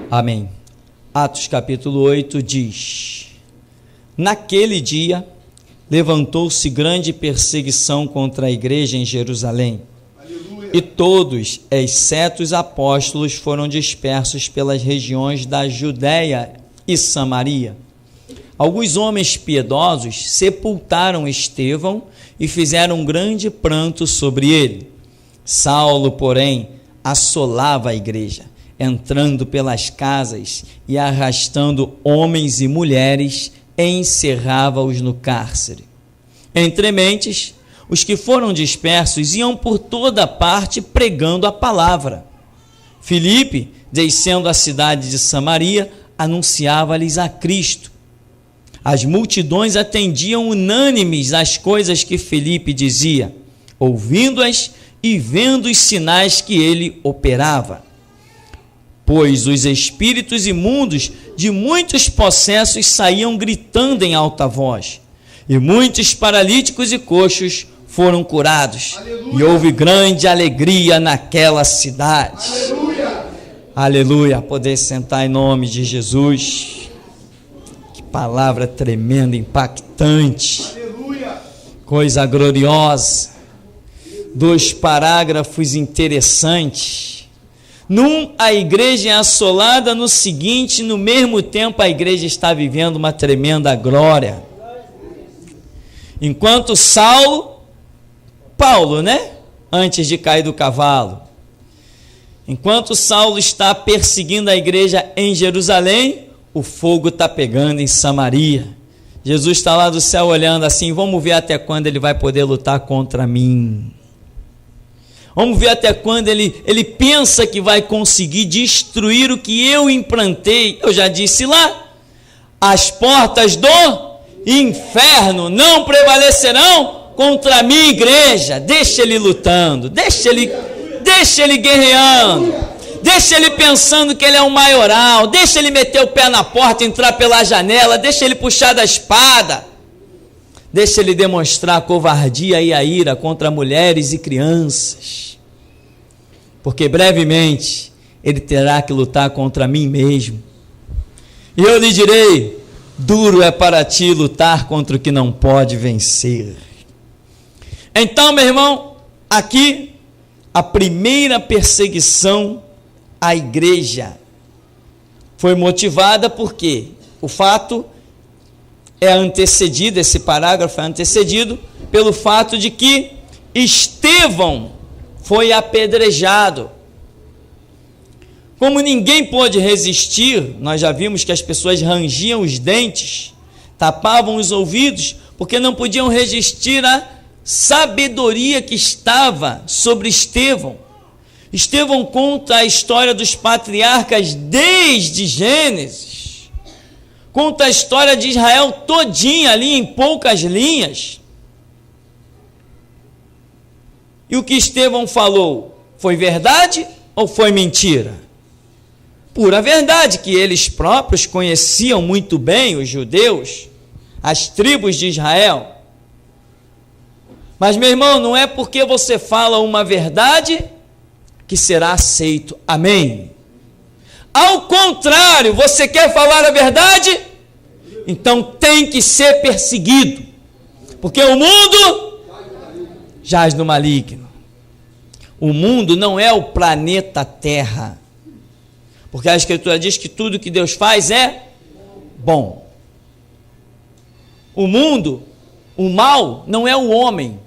Amém. Atos capítulo 8 diz: naquele dia levantou-se grande perseguição contra a igreja em Jerusalém. Aleluia. E todos, exceto os apóstolos, foram dispersos pelas regiões da Judéia e Samaria. Alguns homens piedosos sepultaram Estevão e fizeram um grande pranto sobre ele. Saulo, porém, assolava a igreja, entrando pelas casas e arrastando homens e mulheres, encerrava-os no cárcere. Entre mentes, os que foram dispersos iam por toda parte pregando a palavra. Filipe, descendo à cidade de Samaria, anunciava-lhes a Cristo. As multidões atendiam unânimes às coisas que Filipe dizia, ouvindo-as e vendo os sinais que ele operava. Pois os espíritos imundos de muitos possessos saíam gritando em alta voz, e muitos paralíticos e coxos foram curados. Aleluia. E houve grande alegria naquela cidade. Aleluia! Aleluia! Poder sentar em nome de Jesus. Que palavra tremenda, impactante. Aleluia! Coisa gloriosa. 2 parágrafos interessantes. Num, a igreja é assolada, no seguinte, no mesmo tempo, a igreja está vivendo uma tremenda glória. Enquanto Paulo, né? Antes de cair do cavalo. Enquanto Saulo está perseguindo a igreja em Jerusalém, o fogo está pegando em Samaria. Jesus está lá do céu olhando assim, vamos ver até quando ele vai poder lutar contra mim. Vamos ver até quando ele pensa que vai conseguir destruir o que eu implantei. Eu já disse lá, as portas do inferno não prevalecerão contra a minha igreja. Deixa ele lutando, deixa ele guerreando, deixa ele pensando que ele é um maioral, deixa ele meter o pé na porta, entrar pela janela, deixa ele puxar da espada, deixa ele demonstrar a covardia e a ira contra mulheres e crianças, porque brevemente ele terá que lutar contra mim mesmo, e eu lhe direi, duro é para ti lutar contra o que não pode vencer. Então, meu irmão, aqui a primeira perseguição à igreja foi motivada porque o fato é antecedido, esse parágrafo é antecedido pelo fato de que Estevão foi apedrejado. Como ninguém pôde resistir, nós já vimos que as pessoas rangiam os dentes, tapavam os ouvidos, porque não podiam resistir à sabedoria que estava sobre Estevão. Estevão conta a história dos patriarcas desde Gênesis, conta a história de Israel todinha ali em poucas linhas. E o que Estevão falou, foi verdade ou foi mentira? Pura verdade, que eles próprios conheciam muito bem, os judeus, as tribos de Israel. Mas, meu irmão, não é porque você fala uma verdade que será aceito. Amém? Ao contrário, você quer falar a verdade? Então tem que ser perseguido, porque o mundo jaz no maligno. O mundo não é o planeta Terra, porque a Escritura diz que tudo que Deus faz é bom. O mundo, o mal, não é o homem.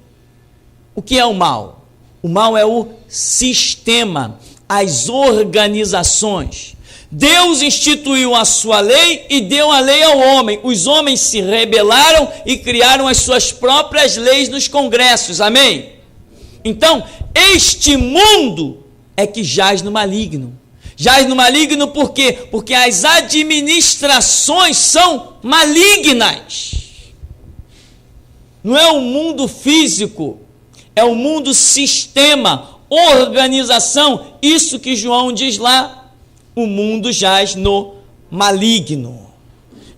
O que é o mal? O mal é o sistema, as organizações. Deus instituiu a sua lei e deu a lei ao homem. Os homens se rebelaram e criaram as suas próprias leis nos congressos. Amém? Então, este mundo é que jaz no maligno. Jaz no maligno por quê? Porque as administrações são malignas. Não é o mundo físico, é o mundo sistema, organização. Isso que João diz lá, o mundo jaz no maligno.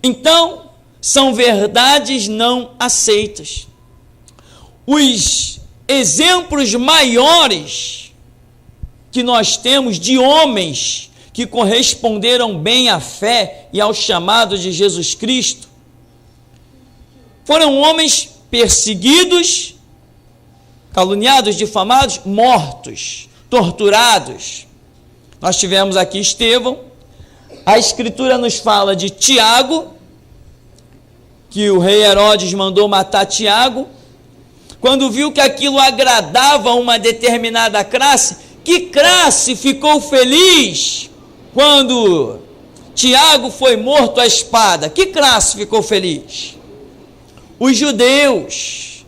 Então, são verdades não aceitas. Os exemplos maiores que nós temos de homens que corresponderam bem à fé e ao chamado de Jesus Cristo, foram homens perseguidos, caluniados, difamados, mortos, torturados. Nós tivemos aqui Estevão. A Escritura nos fala de Tiago, que o rei Herodes mandou matar Tiago, quando viu que aquilo agradava uma determinada classe. Que classe ficou feliz quando Tiago foi morto à espada? Que classe ficou feliz? Os judeus.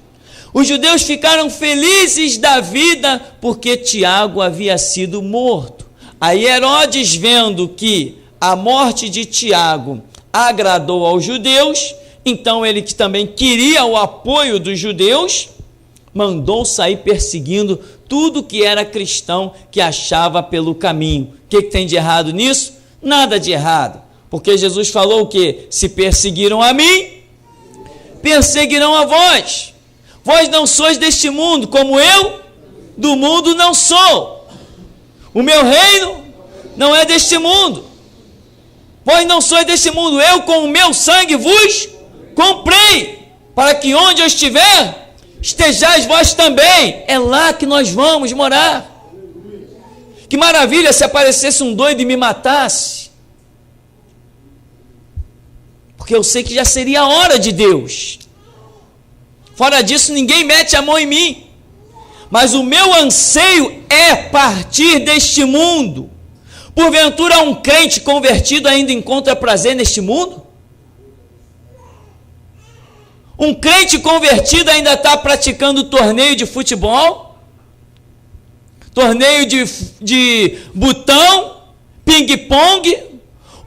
Os judeus ficaram felizes da vida porque Tiago havia sido morto. Aí Herodes, vendo que a morte de Tiago agradou aos judeus, então ele, que também queria o apoio dos judeus, mandou sair perseguindo tudo que era cristão que achava pelo caminho. O que tem de errado nisso? Nada de errado, porque Jesus falou o quê? Se perseguiram a mim, perseguirão a vós. Vós não sois deste mundo, como eu do mundo não sou. O meu reino não é deste mundo. Vós não sois deste mundo, eu com o meu sangue vos comprei, para que onde eu estiver, estejais vós também. É lá que nós vamos morar. Que maravilha se aparecesse um doido e me matasse, porque eu sei que já seria a hora de Deus. Fora disso, ninguém mete a mão em mim. Mas o meu anseio é partir deste mundo. Porventura um crente convertido ainda encontra prazer neste mundo? Um crente convertido ainda está praticando torneio de futebol? Torneio de botão? Ping-pong?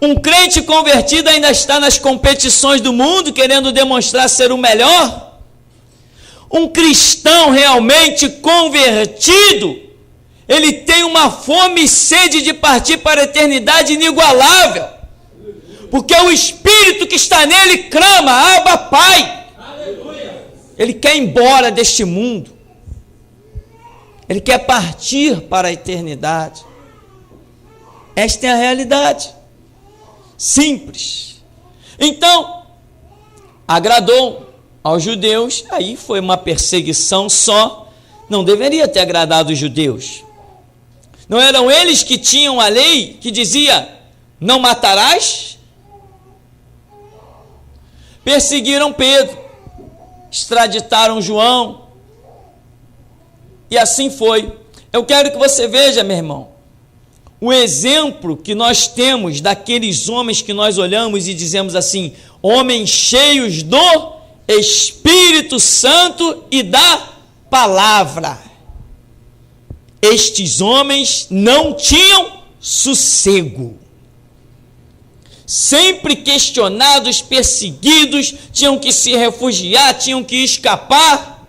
Um crente convertido ainda está nas competições do mundo, querendo demonstrar ser o melhor? Um cristão realmente convertido, ele tem uma fome e sede de partir para a eternidade inigualável, porque o Espírito que está nele clama, Abba, Pai. Aleluia. Ele quer ir embora deste mundo, ele quer partir para a eternidade. Esta é a realidade, simples. Então, agradou aos judeus, aí foi uma perseguição só, não deveria ter agradado os judeus. Não eram eles que tinham a lei que dizia, não matarás? Perseguiram Pedro, extraditaram João, e assim foi. Eu quero que você veja, meu irmão, o exemplo que nós temos daqueles homens que nós olhamos e dizemos assim, homens cheios do Espírito Santo e da palavra. Estes homens não tinham sossego. Sempre questionados, perseguidos, tinham que se refugiar, tinham que escapar.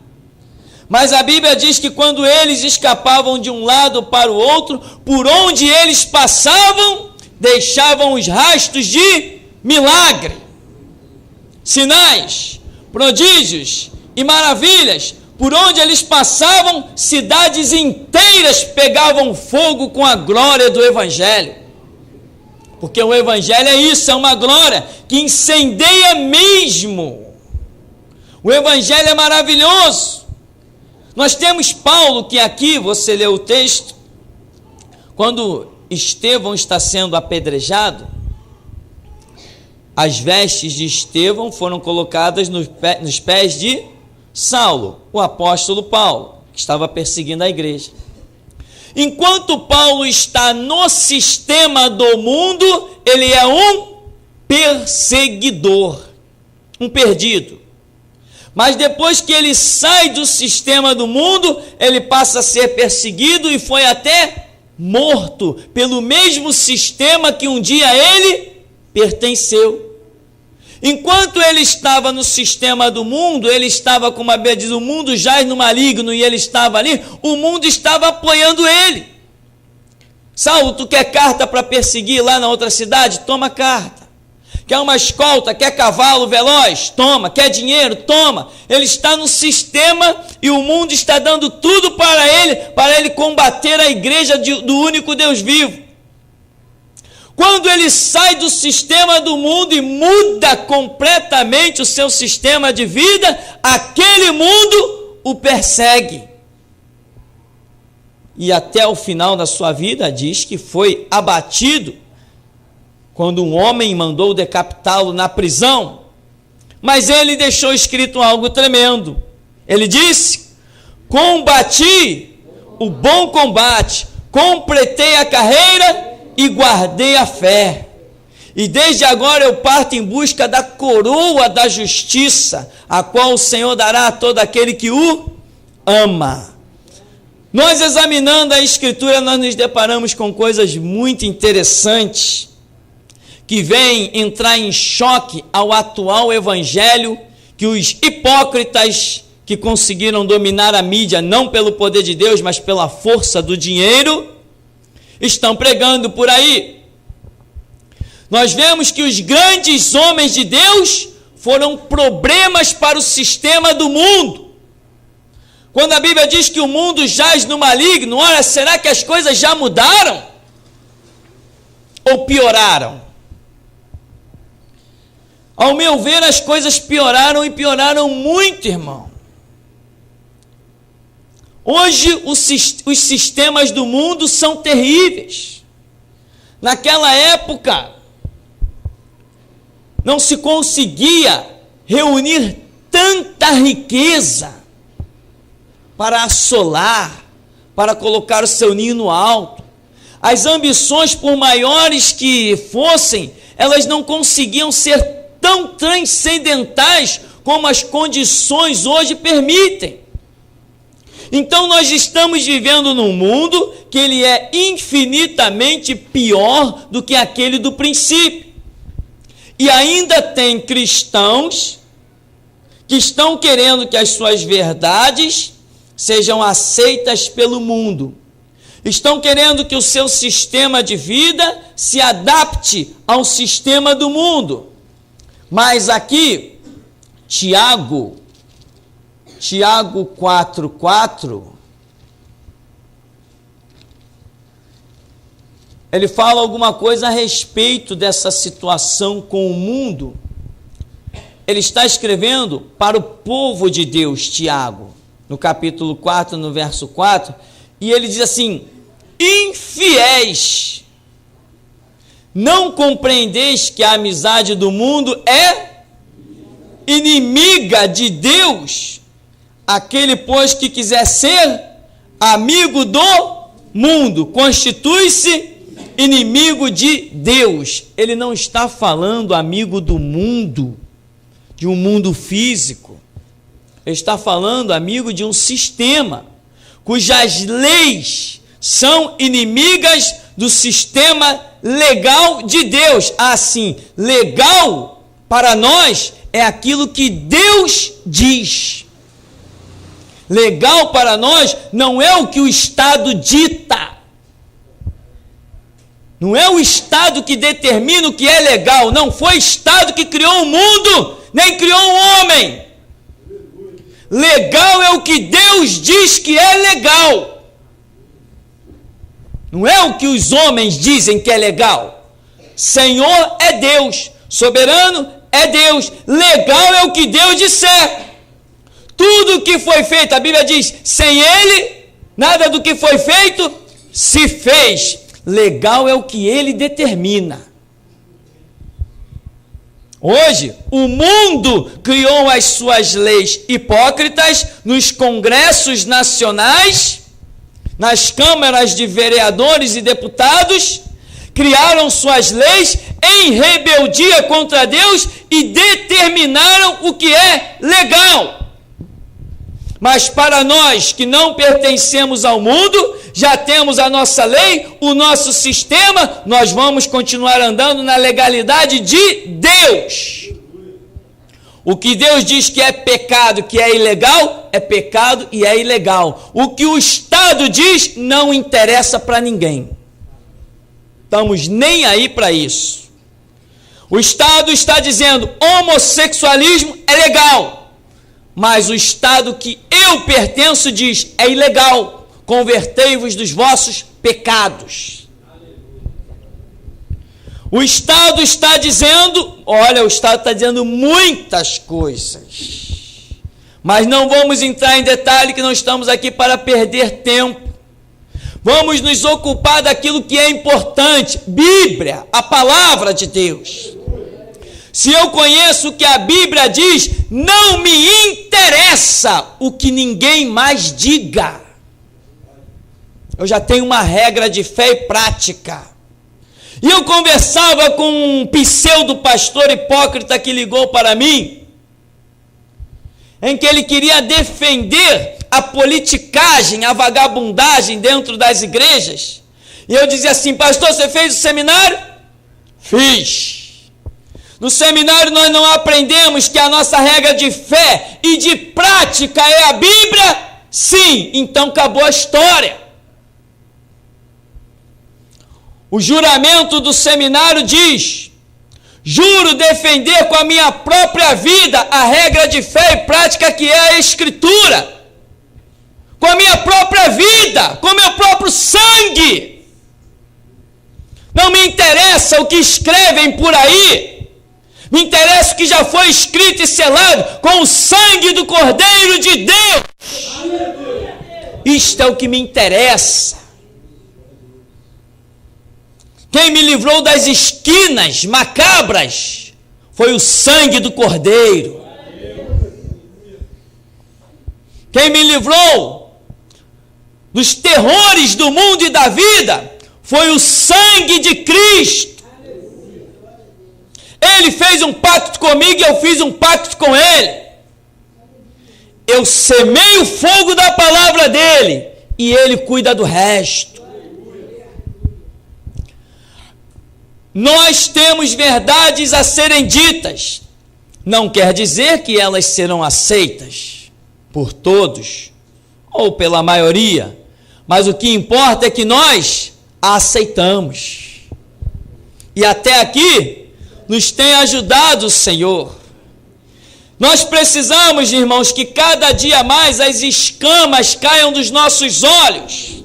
Mas a Bíblia diz que quando eles escapavam de um lado para o outro, por onde eles passavam, deixavam os rastros de milagre, sinais, prodígios e maravilhas. Por onde eles passavam, cidades inteiras pegavam fogo com a glória do Evangelho. Porque o Evangelho é isso, é uma glória que incendeia mesmo. O Evangelho é maravilhoso. Nós temos Paulo, que aqui, você lê o texto, quando Estevão está sendo apedrejado, as vestes de Estevão foram colocadas nos pés de Saulo, o apóstolo Paulo, que estava perseguindo a igreja. Enquanto Paulo está no sistema do mundo, ele é um perseguidor, um perdido. Mas depois que ele sai do sistema do mundo, ele passa a ser perseguido e foi até morto pelo mesmo sistema que um dia ele pertenceu. Enquanto ele estava no sistema do mundo, ele estava, como a Bíblia diz, o mundo jaz no maligno, e ele estava ali, o mundo estava apoiando ele. Saulo, tu quer carta para perseguir lá na outra cidade? Toma carta. Quer uma escolta? Quer cavalo veloz? Toma. Quer dinheiro? Toma. Ele está no sistema e o mundo está dando tudo para ele combater a igreja do único Deus vivo. Quando ele sai do sistema do mundo e muda completamente o seu sistema de vida, aquele mundo o persegue. E até o final da sua vida diz que foi abatido quando um homem mandou decapitá-lo na prisão. Mas ele deixou escrito algo tremendo. Ele disse: combati o bom combate, completei a carreira e guardei a fé. E desde agora eu parto em busca da coroa da justiça, a qual o Senhor dará a todo aquele que o ama. Nós, examinando a Escritura, nós nos deparamos com coisas muito interessantes que vêm entrar em choque ao atual evangelho, que os hipócritas que conseguiram dominar a mídia, não pelo poder de Deus, mas pela força do dinheiro, estão pregando por aí. Nós vemos que os grandes homens de Deus foram problemas para o sistema do mundo. Quando a Bíblia diz que o mundo jaz no maligno, ora, será que as coisas já mudaram? Ou pioraram? Ao meu ver, as coisas pioraram e pioraram muito, irmão. Hoje, os sistemas do mundo são terríveis. Naquela época, não se conseguia reunir tanta riqueza para assolar, para colocar o seu ninho no alto. As ambições, por maiores que fossem, elas não conseguiam ser tão transcendentais como as condições hoje permitem. Então nós estamos vivendo num mundo que ele é infinitamente pior do que aquele do princípio. E ainda tem cristãos que estão querendo que as suas verdades sejam aceitas pelo mundo. Estão querendo que o seu sistema de vida se adapte ao sistema do mundo. Mas aqui, Tiago 4:4, ele fala alguma coisa a respeito dessa situação com o mundo. Ele está escrevendo para o povo de Deus, Tiago, no capítulo 4, no verso 4, e ele diz assim: infiéis, não compreendeis que a amizade do mundo é inimiga de Deus? Aquele, pois, que quiser ser amigo do mundo, constitui-se inimigo de Deus. Ele não está falando amigo do mundo, de um mundo físico. Ele está falando amigo de um sistema, cujas leis são inimigas do sistema legal de Deus. Assim, legal para nós é aquilo que Deus diz. Legal para nós não é o que o Estado dita. Não é o Estado que determina o que é legal. Não foi o Estado que criou o mundo, nem criou o homem. Legal é o que Deus diz que é legal. Não é o que os homens dizem que é legal. Senhor é Deus, soberano é Deus, legal é o que Deus disser. Tudo que foi feito, a Bíblia diz, sem Ele, nada do que foi feito se fez. Legal é o que Ele determina. Hoje, o mundo criou as suas leis hipócritas nos congressos nacionais, nas câmaras de vereadores e deputados, criaram suas leis em rebeldia contra Deus e determinaram o que é legal. Mas para nós que não pertencemos ao mundo, já temos a nossa lei, o nosso sistema, nós vamos continuar andando na legalidade de Deus. O que Deus diz que é pecado, que é ilegal, é pecado e é ilegal. O que o Estado diz não interessa para ninguém. Estamos nem aí para isso. O Estado está dizendo homossexualismo é legal. Mas o Estado que eu pertenço diz, é ilegal, convertei-vos dos vossos pecados. O Estado está dizendo, olha, o Estado está dizendo muitas coisas, mas não vamos entrar em detalhe, que não estamos aqui para perder tempo. Vamos nos ocupar daquilo que é importante, Bíblia, a palavra de Deus. Se eu conheço o que a Bíblia diz, não me interessa o que ninguém mais diga. Eu já tenho uma regra de fé e prática. E eu conversava com um pseudo-pastor hipócrita que ligou para mim, em que ele queria defender a politicagem, a vagabundagem dentro das igrejas. E eu dizia assim: pastor, você fez o seminário? Fiz. No seminário nós não aprendemos que a nossa regra de fé e de prática é a Bíblia? Sim, então acabou a história. O juramento do seminário diz: juro defender com a minha própria vida a regra de fé e prática que é a Escritura. Com a minha própria vida, com o meu próprio sangue. Não me interessa o que escrevem por aí. Me interessa o que já foi escrito e selado com o sangue do Cordeiro de Deus. Isto é o que me interessa. Quem me livrou das esquinas macabras foi o sangue do Cordeiro. Quem me livrou dos terrores do mundo e da vida foi o sangue de Cristo. Ele fez um pacto comigo e eu fiz um pacto com ele. Eu semeio o fogo da palavra dele e ele cuida do resto. Nós temos verdades a serem ditas. Não quer dizer que elas serão aceitas por todos ou pela maioria, mas o que importa é que nós a aceitamos. E até aqui nos tem ajudado o Senhor. Nós precisamos, irmãos, que cada dia mais as escamas caiam dos nossos olhos.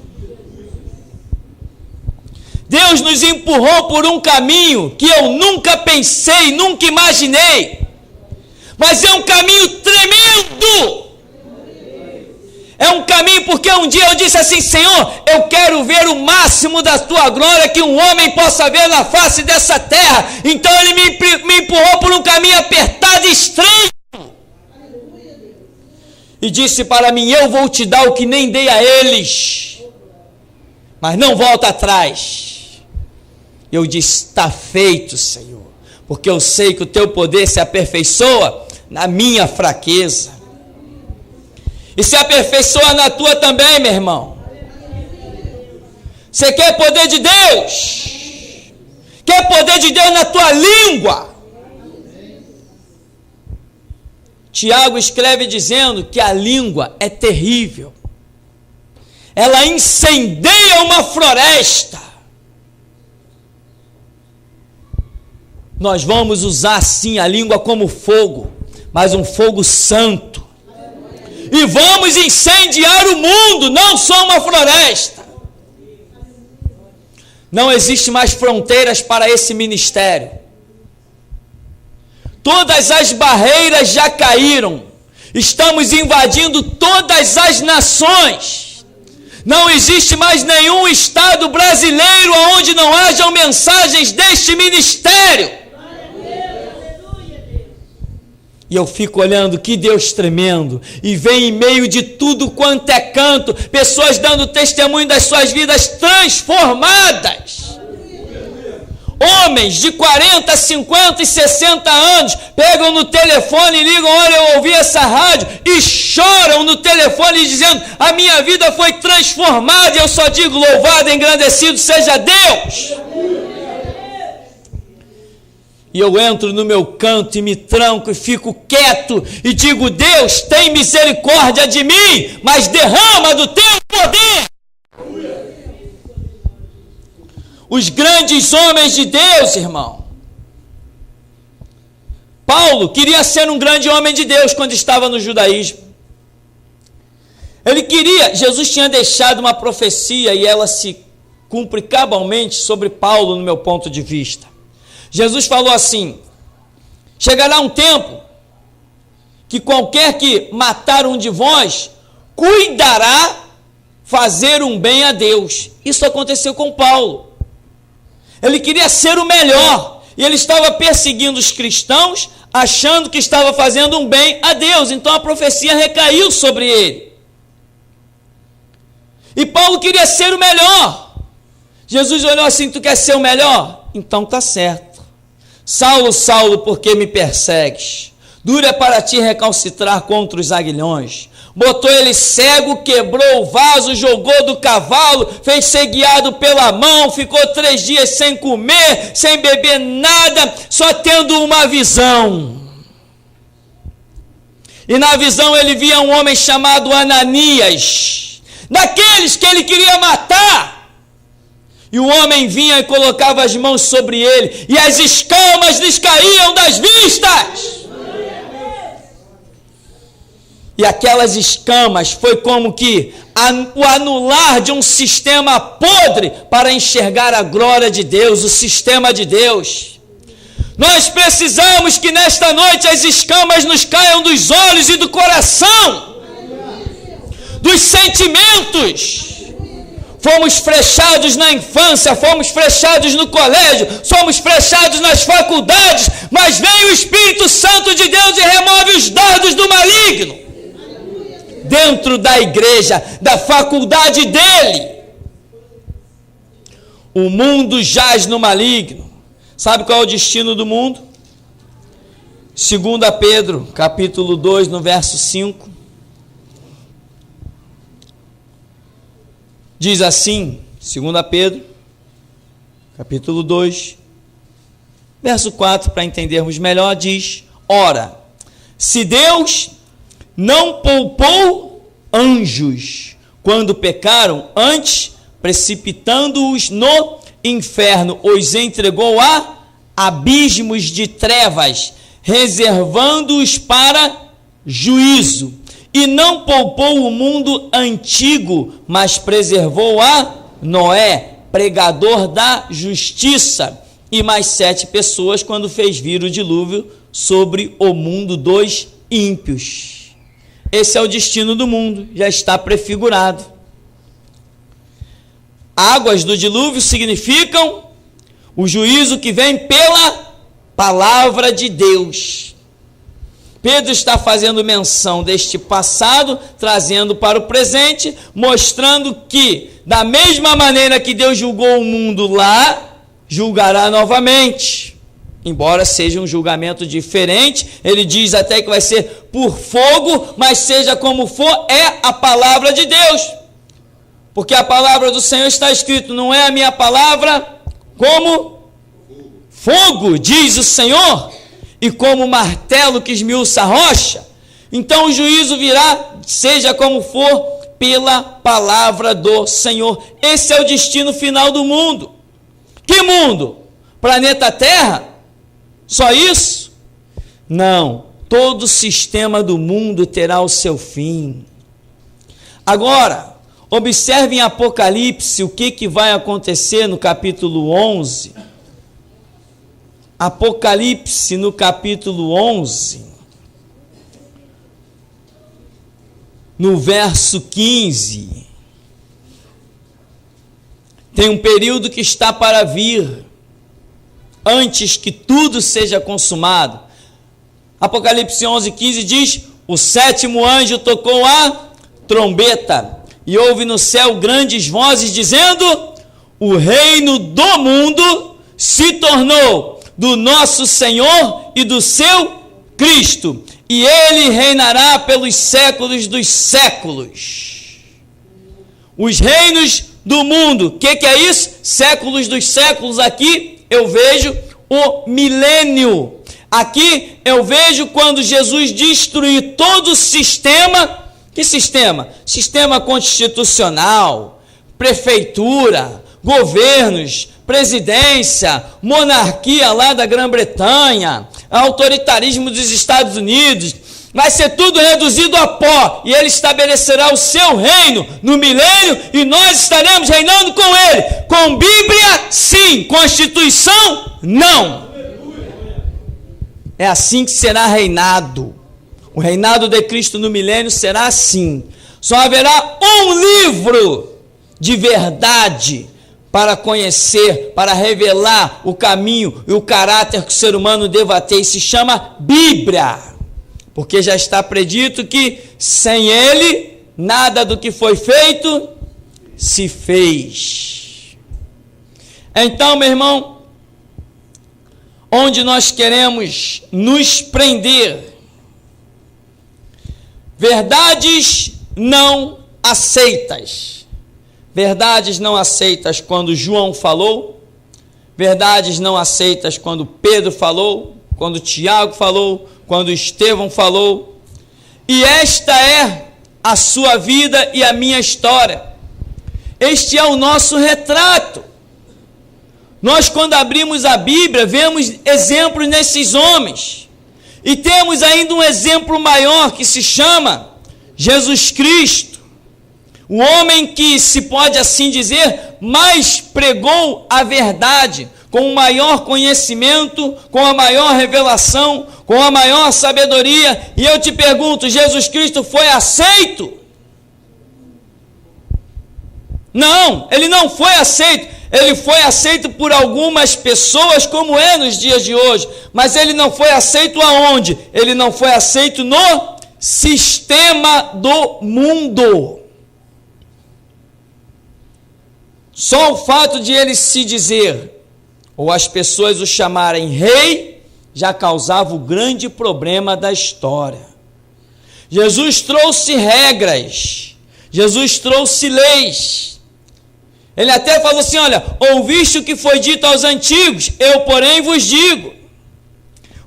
Deus nos empurrou por um caminho que eu nunca pensei, nunca imaginei, mas é um caminho tremendo. É um caminho porque um dia eu disse assim: Senhor, eu quero ver o máximo da tua glória que um homem possa ver na face dessa terra. Então ele me empurrou por um caminho apertado e estranho e disse para mim: eu vou te dar o que nem dei a eles, mas não volta atrás. Eu disse: está feito, Senhor, porque eu sei que o teu poder se aperfeiçoa na minha fraqueza. E se aperfeiçoa na tua também, meu irmão. Você quer poder de Deus? Quer poder de Deus na tua língua? Tiago escreve dizendo que a língua é terrível. Ela incendeia uma floresta. Nós vamos usar sim a língua como fogo, mas um fogo santo. E vamos incendiar o mundo, não só uma floresta. Não existe mais fronteiras para esse ministério. Todas as barreiras já caíram. Estamos invadindo todas as nações. Não existe mais nenhum estado brasileiro onde não hajam mensagens deste ministério. E eu fico olhando, que Deus tremendo, e vem em meio de tudo quanto é canto, pessoas dando testemunho das suas vidas transformadas. Homens de 40, 50 e 60 anos, pegam no telefone e ligam: olha, eu ouvi essa rádio, e choram no telefone dizendo: a minha vida foi transformada. E eu só digo: louvado, engrandecido seja Deus. E eu entro no meu canto e me tranco e fico quieto e digo: Deus, tem misericórdia de mim, mas derrama do teu poder. Os grandes homens de Deus, irmão. Paulo queria ser um grande homem de Deus quando estava no judaísmo. Ele queria, Jesus tinha deixado uma profecia e ela se cumpre cabalmente sobre Paulo, no meu ponto de vista. Jesus falou assim: chegará um tempo que qualquer que matar um de vós, cuidará fazer um bem a Deus. Isso aconteceu com Paulo. Ele queria ser o melhor, e ele estava perseguindo os cristãos, achando que estava fazendo um bem a Deus. Então a profecia recaiu sobre ele. E Paulo queria ser o melhor. Jesus olhou assim: tu quer ser o melhor? Então tá certo. Saulo, Saulo, por que me persegues? Duro é para ti recalcitrar contra os aguilhões. Botou ele cego, quebrou o vaso, jogou do cavalo, fez ser guiado pela mão, ficou 3 dias sem comer, sem beber nada, só tendo uma visão. E na visão ele via um homem chamado Ananias, daqueles que ele queria matar. E o homem vinha e colocava as mãos sobre ele, e as escamas lhes caíam das vistas. E aquelas escamas foi como que o anular de um sistema podre para enxergar a glória de Deus, o sistema de Deus. Nós precisamos que nesta noite as escamas nos caiam dos olhos e do coração, dos sentimentos. Fomos frechados na infância, fomos frechados no colégio, somos frechados nas faculdades, mas vem o Espírito Santo de Deus e remove os dardos do maligno dentro da igreja, da faculdade dele. O mundo jaz no maligno. Sabe qual é o destino do mundo? 2 Pedro, capítulo 2, no verso 5. Diz assim, 2 Pedro, capítulo 2, verso 4, para entendermos melhor, diz: ora, se Deus não poupou anjos quando pecaram, antes, precipitando-os no inferno, os entregou a abismos de trevas, reservando-os para juízo. E não poupou o mundo antigo, mas preservou a Noé, pregador da justiça, e mais 7 pessoas, quando fez vir o dilúvio sobre o mundo dos ímpios. Esse é o destino do mundo, já está prefigurado. Águas do dilúvio significam o juízo que vem pela palavra de Deus. Pedro está fazendo menção deste passado, trazendo para o presente, mostrando que, da mesma maneira que Deus julgou o mundo lá, julgará novamente. Embora seja um julgamento diferente, ele diz até que vai ser por fogo, mas seja como for, é a palavra de Deus. Porque a palavra do Senhor está escrito: não é a minha palavra como fogo, diz o Senhor, e como martelo que esmiuça a rocha. Então o juízo virá, seja como for, pela palavra do Senhor. Esse é o destino final do mundo. Que mundo? Planeta Terra? Só isso? Não. Todo o sistema do mundo terá o seu fim. Agora, observe em Apocalipse o que vai acontecer no capítulo 11. Apocalipse, no capítulo 11, no verso 15, tem um período que está para vir, antes que tudo seja consumado. Apocalipse 11, 15 diz: o 7º anjo tocou a trombeta, e houve no céu grandes vozes dizendo: o reino do mundo se tornou do nosso Senhor e do seu Cristo, e ele reinará pelos séculos dos séculos. Os reinos do mundo, o que é isso? Séculos dos séculos. Aqui eu vejo o milênio. Aqui eu vejo quando Jesus destruir todo o sistema. Que sistema? Sistema constitucional, prefeitura, governos, presidência, monarquia lá da Grã-Bretanha, autoritarismo dos Estados Unidos. Vai ser tudo reduzido a pó, e ele estabelecerá o seu reino no milênio, e nós estaremos reinando com ele. Com Bíblia, sim. Constituição, não. É assim que será reinado. O reinado de Cristo no milênio será assim. Só haverá um livro de verdade para conhecer, para revelar o caminho e o caráter que o ser humano deva ter, e se chama Bíblia, porque já está predito que sem ele, nada do que foi feito se fez. Então, meu irmão, onde nós queremos nos prender, verdades não aceitas. Verdades não aceitas quando João falou, verdades não aceitas quando Pedro falou, quando Tiago falou, quando Estevão falou. E esta é a sua vida e a minha história. Este é o nosso retrato. Nós, quando abrimos a Bíblia, vemos exemplos nesses homens. E temos ainda um exemplo maior que se chama Jesus Cristo. O homem que, se pode assim dizer, mais pregou a verdade, com o maior conhecimento, com a maior revelação, com a maior sabedoria. E eu te pergunto, Jesus Cristo foi aceito? Não, ele não foi aceito. Ele foi aceito por algumas pessoas, como é nos dias de hoje, mas ele não foi aceito aonde? Ele não foi aceito no sistema do mundo. Só o fato de ele se dizer, ou as pessoas o chamarem rei, já causava o grande problema da história. Jesus trouxe regras, Jesus trouxe leis. Ele até falou assim, olha, ouviste o que foi dito aos antigos, eu porém vos digo.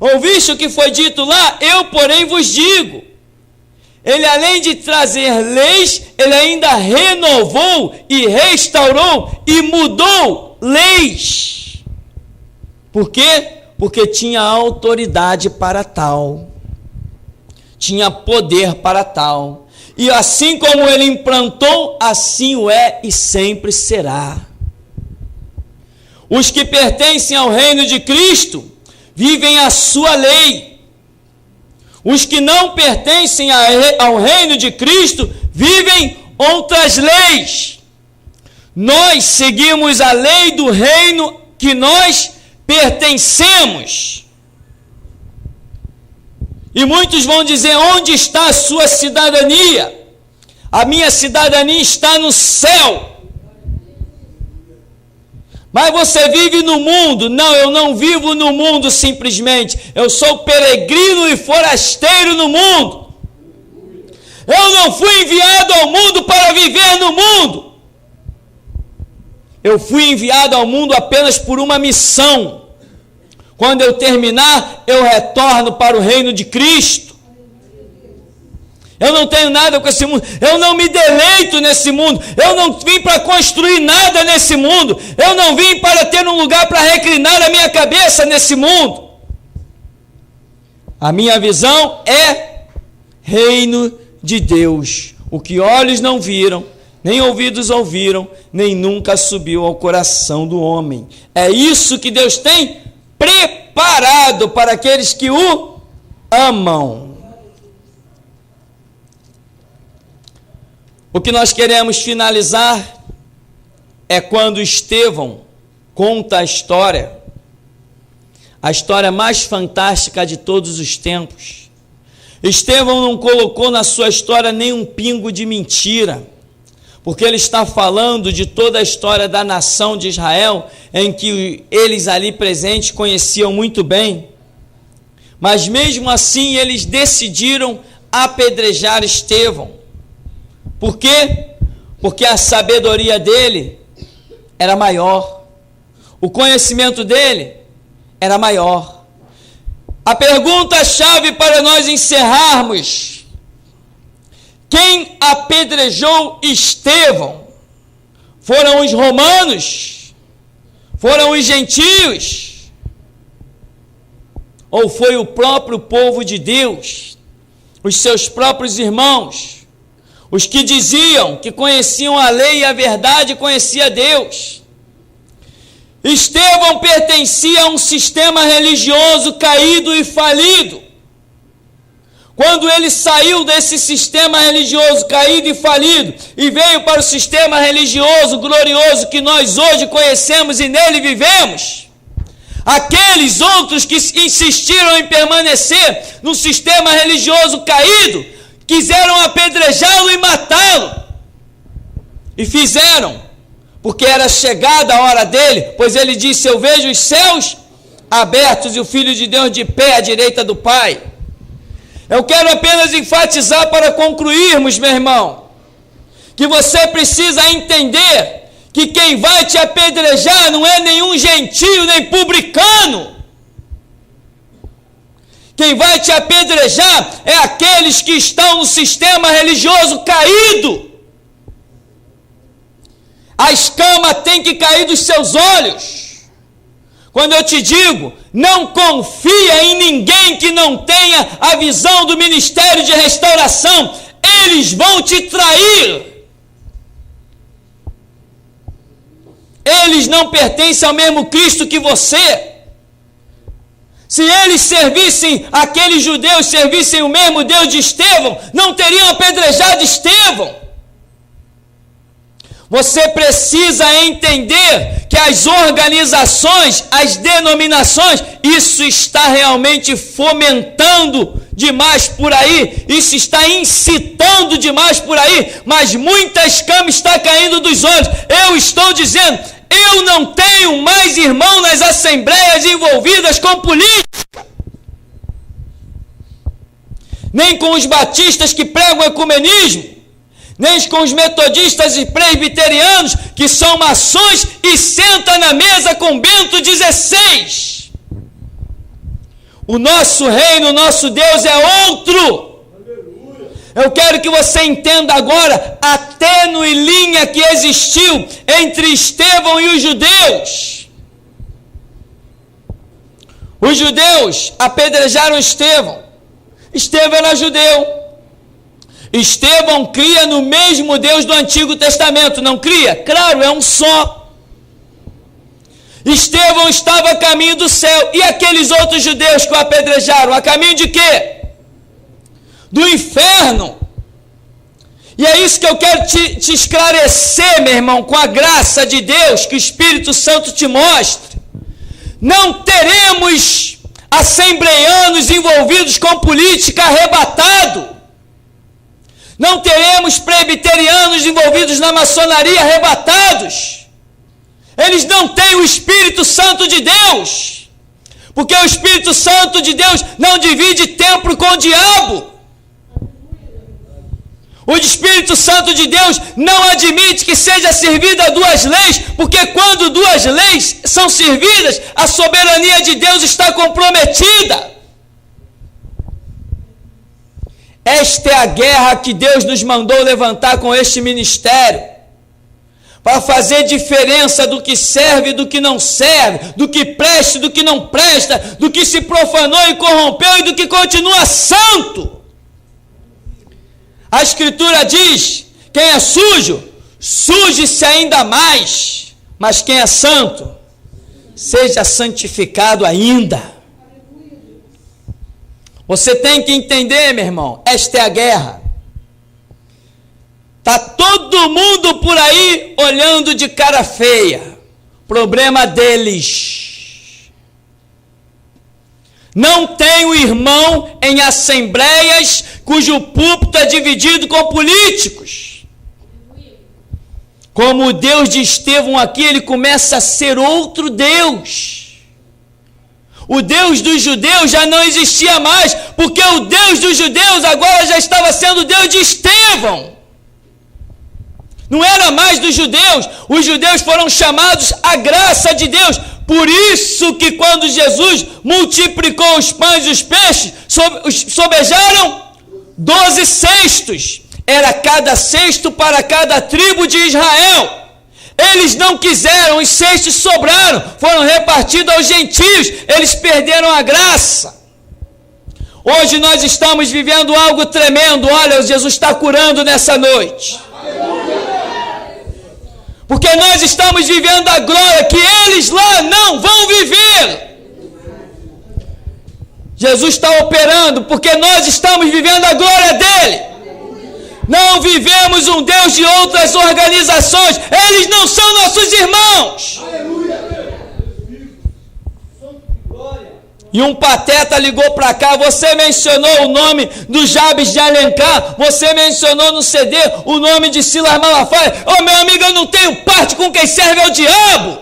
Ouviste o que foi dito lá, eu porém vos digo. Ele, além de trazer leis, ele ainda renovou e restaurou e mudou leis. Por quê? Porque tinha autoridade para tal, tinha poder para tal. E assim como ele implantou, assim o é e sempre será. Os que pertencem ao reino de Cristo vivem a sua lei. Os que não pertencem ao reino de Cristo vivem outras leis. Nós seguimos a lei do reino que nós pertencemos. E muitos vão dizer, onde está a sua cidadania? A minha cidadania está no céu. Mas você vive no mundo? Não, eu não vivo no mundo simplesmente. Eu sou peregrino e forasteiro no mundo. Eu não fui enviado ao mundo para viver no mundo. Eu fui enviado ao mundo apenas por uma missão. Quando eu terminar, eu retorno para o reino de Cristo. Eu não tenho nada com esse mundo. Eu não me deleito nesse mundo. Eu não vim para construir nada nesse mundo. Eu não vim para ter um lugar para reclinar a minha cabeça nesse mundo. A minha visão é reino de Deus. O que olhos não viram, nem ouvidos ouviram, nem nunca subiu ao coração do homem. É isso que Deus tem preparado para aqueles que o amam. O que nós queremos finalizar é quando Estevão conta a história mais fantástica de todos os tempos. Estevão não colocou na sua história nem um pingo de mentira, porque ele está falando de toda a história da nação de Israel, em que eles ali presentes conheciam muito bem. Mas mesmo assim eles decidiram apedrejar Estevão. Por quê? Porque a sabedoria dele era maior, o conhecimento dele era maior. A pergunta-chave para nós encerrarmos: quem apedrejou Estevão? Foram os romanos? Foram os gentios? Ou foi o próprio povo de Deus, os seus próprios irmãos, os que diziam que conheciam a lei e a verdade, conhecia Deus? Estevão pertencia a um sistema religioso caído e falido. Quando ele saiu desse sistema religioso caído e falido e veio para o sistema religioso glorioso que nós hoje conhecemos e nele vivemos, aqueles outros que insistiram em permanecer no sistema religioso caído, quiseram apedrejá-lo e matá-lo. E fizeram, porque era chegada a hora dele, pois ele disse: eu vejo os céus abertos e o Filho de Deus de pé à direita do Pai. Eu quero apenas enfatizar para concluirmos, meu irmão, que você precisa entender que quem vai te apedrejar não é nenhum gentio nem publicano. Quem vai te apedrejar é aqueles que estão no sistema religioso caído. A escama tem que cair dos seus olhos. Quando eu te digo, não confia em ninguém que não tenha a visão do ministério de restauração. Eles vão te trair. Eles não pertencem ao mesmo Cristo que você. Se eles servissem, aqueles judeus servissem o mesmo Deus de Estevão, não teriam apedrejado Estevão. Você precisa entender que as organizações, as denominações, isso está realmente fomentando demais por aí, isso está incitando demais por aí, mas muita escama está caindo dos olhos. Eu estou dizendo, eu não tenho mais irmão nas assembleias envolvidas com política, nem com os batistas que pregam ecumenismo, nem com os metodistas e presbiterianos que são maçons e sentam na mesa com Bento XVI. O nosso reino, o nosso Deus é outro. Eu quero que você entenda agora a tênue linha que existiu entre Estevão e os judeus. Os judeus apedrejaram Estevão. Estevão era judeu. Estevão cria no mesmo Deus do Antigo Testamento, não cria? Claro, é um só. Estevão estava a caminho do céu. E aqueles outros judeus que o apedrejaram, a caminho de quê? Do inferno. E é isso que eu quero te esclarecer, meu irmão, com a graça de Deus, que o Espírito Santo te mostre. Não teremos assembleianos envolvidos com política arrebatado. Não teremos presbiterianos envolvidos na maçonaria arrebatados. Eles não têm o Espírito Santo de Deus. Porque o Espírito Santo de Deus não divide templo com o diabo. O Espírito Santo de Deus não admite que seja servida duas leis, porque quando duas leis são servidas, a soberania de Deus está comprometida. Esta é a guerra que Deus nos mandou levantar com este ministério, para fazer diferença do que serve e do que não serve, do que presta e do que não presta, do que se profanou e corrompeu e do que continua santo. A Escritura diz, quem é sujo, suje-se ainda mais, mas quem é santo, seja santificado ainda. Você tem que entender, meu irmão, esta é a guerra. Está todo mundo por aí olhando de cara feia. Problema deles. Não tenho irmão em assembleias cujo púlpito é dividido com políticos. Como o Deus de Estevão aqui, ele começa a ser outro Deus. O Deus dos judeus já não existia mais, porque o Deus dos judeus agora já estava sendo o Deus de Estevão. Não era mais dos judeus. Os judeus foram chamados à graça de Deus. Por isso que quando Jesus multiplicou os pães e os peixes, sobejaram 12 cestos. Era cada cesto para cada tribo de Israel. Eles não quiseram, os cestos sobraram, foram repartidos aos gentios, eles perderam a graça. Hoje nós estamos vivendo algo tremendo. Olha, Jesus está curando nessa noite. Porque nós estamos vivendo a glória que eles lá não vão viver. Jesus está operando porque nós estamos vivendo a glória dele. Não vivemos um Deus de outras organizações. Eles não são nossos irmãos. E um pateta ligou para cá, você mencionou o nome do Jabes de Alencar, você mencionou no CD o nome de Silas Malafaia. Ô meu amigo, eu não tenho parte com quem serve ao diabo.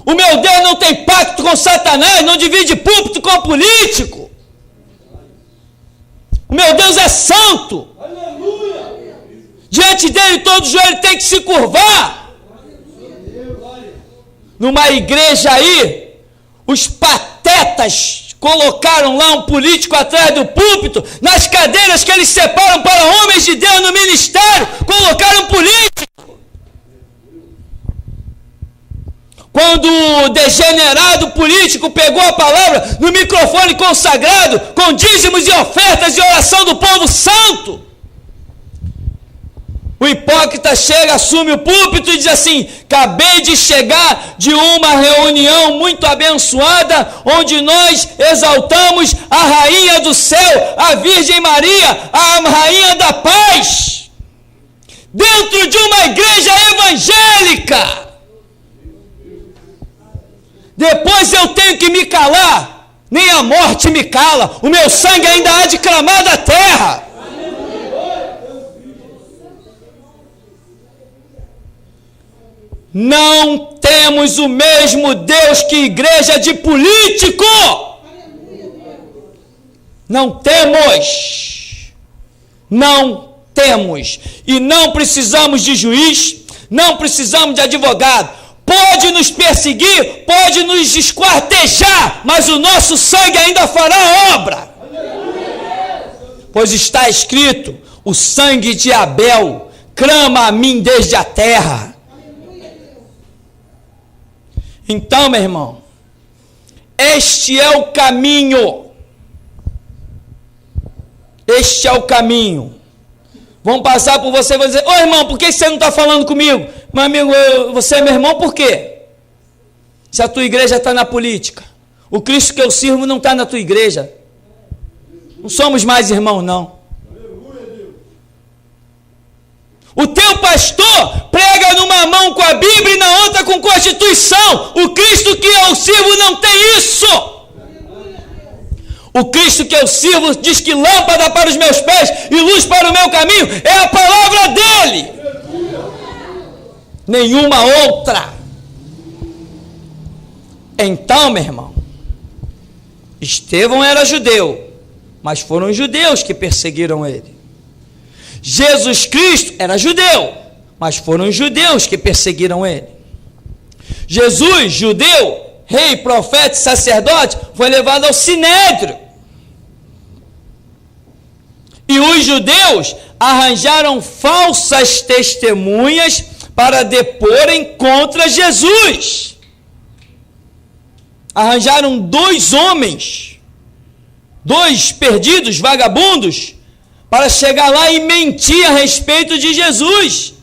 O meu Deus não tem pacto com Satanás, não divide púlpito com político. O meu Deus é santo. Diante dele todo joelho tem que se curvar. Numa igreja aí, os patetas colocaram lá um político atrás do púlpito, nas cadeiras que eles separam para homens de Deus no ministério, colocaram um político. Quando o degenerado político pegou a palavra no microfone consagrado, com dízimos e ofertas e oração do povo santo, o hipócrita chega, assume o púlpito e diz assim: acabei de chegar de uma reunião muito abençoada, onde nós exaltamos a rainha do céu, a Virgem Maria, a rainha da paz, dentro de uma igreja evangélica. Depois eu tenho que me calar, nem a morte me cala, o meu sangue ainda há de clamar da terra. Não temos o mesmo Deus que igreja de político. Não temos. Não temos. E não precisamos de juiz, não precisamos de advogado. Pode nos perseguir, pode nos esquartejar, mas o nosso sangue ainda fará obra. Pois está escrito: o sangue de Abel clama a mim desde a terra. Então, meu irmão, este é o caminho. Este é o caminho. Vão passar por você e vão dizer: ô irmão, por que você não está falando comigo? Meu amigo, você é meu irmão por quê? Se a tua igreja está na política, o Cristo que eu sirvo não está na tua igreja. Não somos mais irmãos, não. O teu pastor prega numa mão com a Bíblia e na outra com Constituição. O Cristo que eu sirvo não tem isso. O Cristo que eu sirvo diz que lâmpada para os meus pés e luz para o meu caminho é a palavra dele. Nenhuma outra. Então, meu irmão, Estevão era judeu, mas foram os judeus que perseguiram ele. Jesus Cristo era judeu, mas foram os judeus que perseguiram ele. Jesus, judeu, rei, profeta e sacerdote, foi levado ao sinédrio. E os judeus arranjaram falsas testemunhas para deporem contra Jesus. Arranjaram 2 homens, 2 perdidos, vagabundos, para chegar lá e mentir a respeito de Jesus.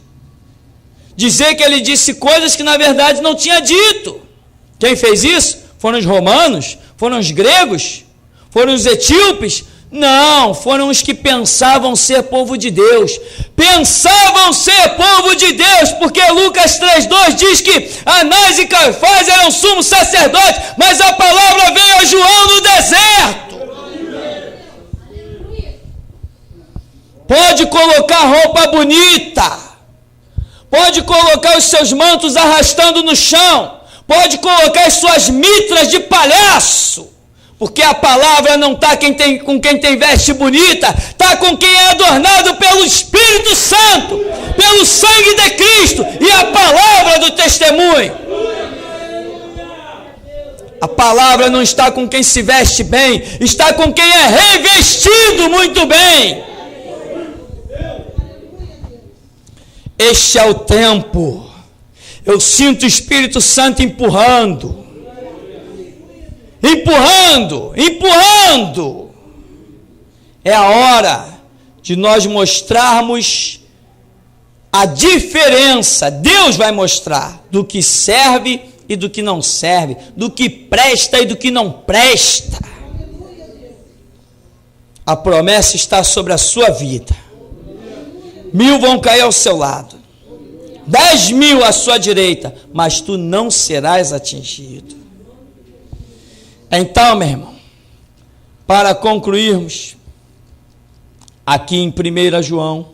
Dizer que ele disse coisas que na verdade não tinha dito. Quem fez isso? Foram os romanos? Foram os gregos? Foram os etíopes? Não, foram os que pensavam ser povo de Deus. Pensavam ser povo de Deus, porque Lucas 3,2 diz que Anás e Caifás eram sumos sacerdotes, mas a palavra veio a João no deserto. Pode colocar roupa bonita, pode colocar os seus mantos arrastando no chão, pode colocar as suas mitras de palhaço, porque a palavra não está com quem tem veste bonita, está com quem é adornado pelo Espírito Santo, pelo sangue de Cristo e a palavra do testemunho. A palavra não está com quem se veste bem, está com quem é revestido muito bem. Este é o tempo. Eu sinto o Espírito Santo empurrando. É a hora de nós mostrarmos a diferença, Deus vai mostrar do que serve e do que não serve, do que presta e do que não presta. A promessa está sobre a sua vida. 1000 vão cair ao seu lado, 10.000 à sua direita, mas tu não serás atingido. Então, meu irmão, para concluirmos, aqui em 1 João,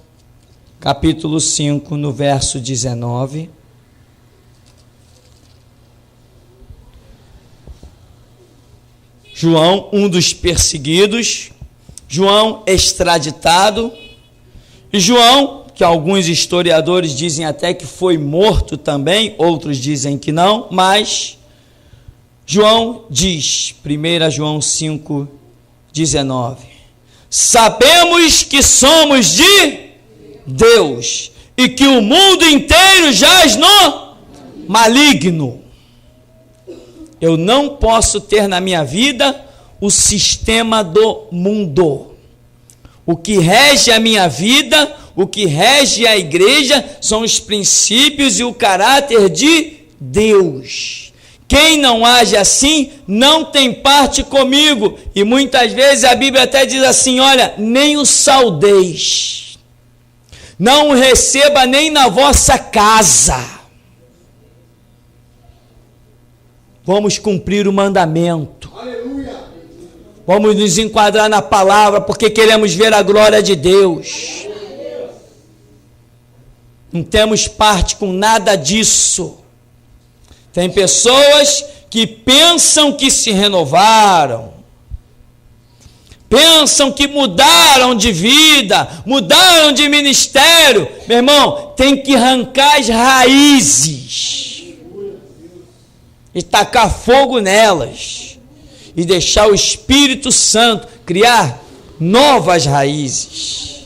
capítulo 5, no verso 19, João, um dos perseguidos, João extraditado, e João, que alguns historiadores dizem até que foi morto também, outros dizem que não, mas João diz, 1 João 5, 19, sabemos que somos de Deus e que o mundo inteiro jaz no maligno. Eu não posso ter na minha vida o sistema do mundo. O que rege a minha vida, o que rege a igreja, são os princípios e o caráter de Deus. Quem não age assim, não tem parte comigo. E muitas vezes a Bíblia até diz assim, olha, nem o saudeis. Não o receba nem na vossa casa. Vamos cumprir o mandamento. Aleluia. Vamos nos enquadrar na palavra, porque queremos ver a glória de Deus. Não temos parte com nada disso. Tem pessoas que pensam que se renovaram, pensam que mudaram de vida, mudaram de ministério. Meu irmão, tem que arrancar as raízes e tacar fogo nelas e deixar o Espírito Santo criar novas raízes.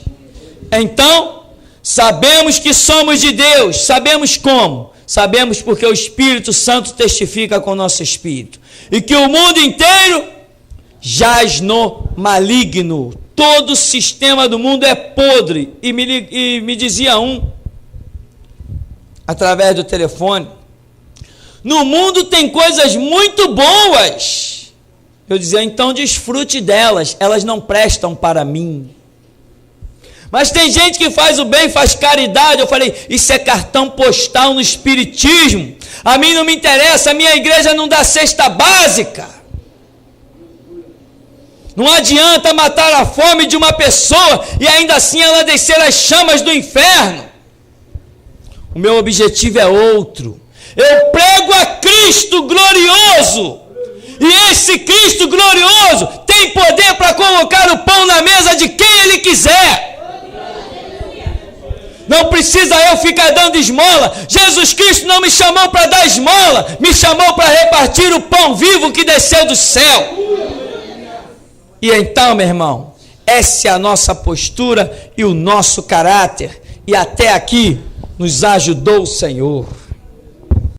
Então, sabemos que somos de Deus. Sabemos como? Sabemos porque o Espírito Santo testifica com o nosso espírito. E que o mundo inteiro jaz no maligno. Todo o sistema do mundo é podre. E me dizia através do telefone, no mundo tem coisas muito boas. Eu dizia, então desfrute delas, elas não prestam para mim. Mas tem gente que faz o bem, faz caridade. Eu falei, isso é cartão postal no espiritismo. A mim não me interessa, a minha igreja não dá cesta básica. Não adianta matar a fome de uma pessoa e ainda assim ela descer as chamas do inferno. O meu objetivo é outro. Eu prego a Cristo glorioso. E esse Cristo glorioso tem poder para colocar o pão na mesa de quem Ele quiser. Não precisa eu ficar dando esmola. Jesus Cristo não me chamou para dar esmola, me chamou para repartir o pão vivo que desceu do céu. E então, meu irmão, essa é a nossa postura e o nosso caráter. E até aqui nos ajudou o Senhor.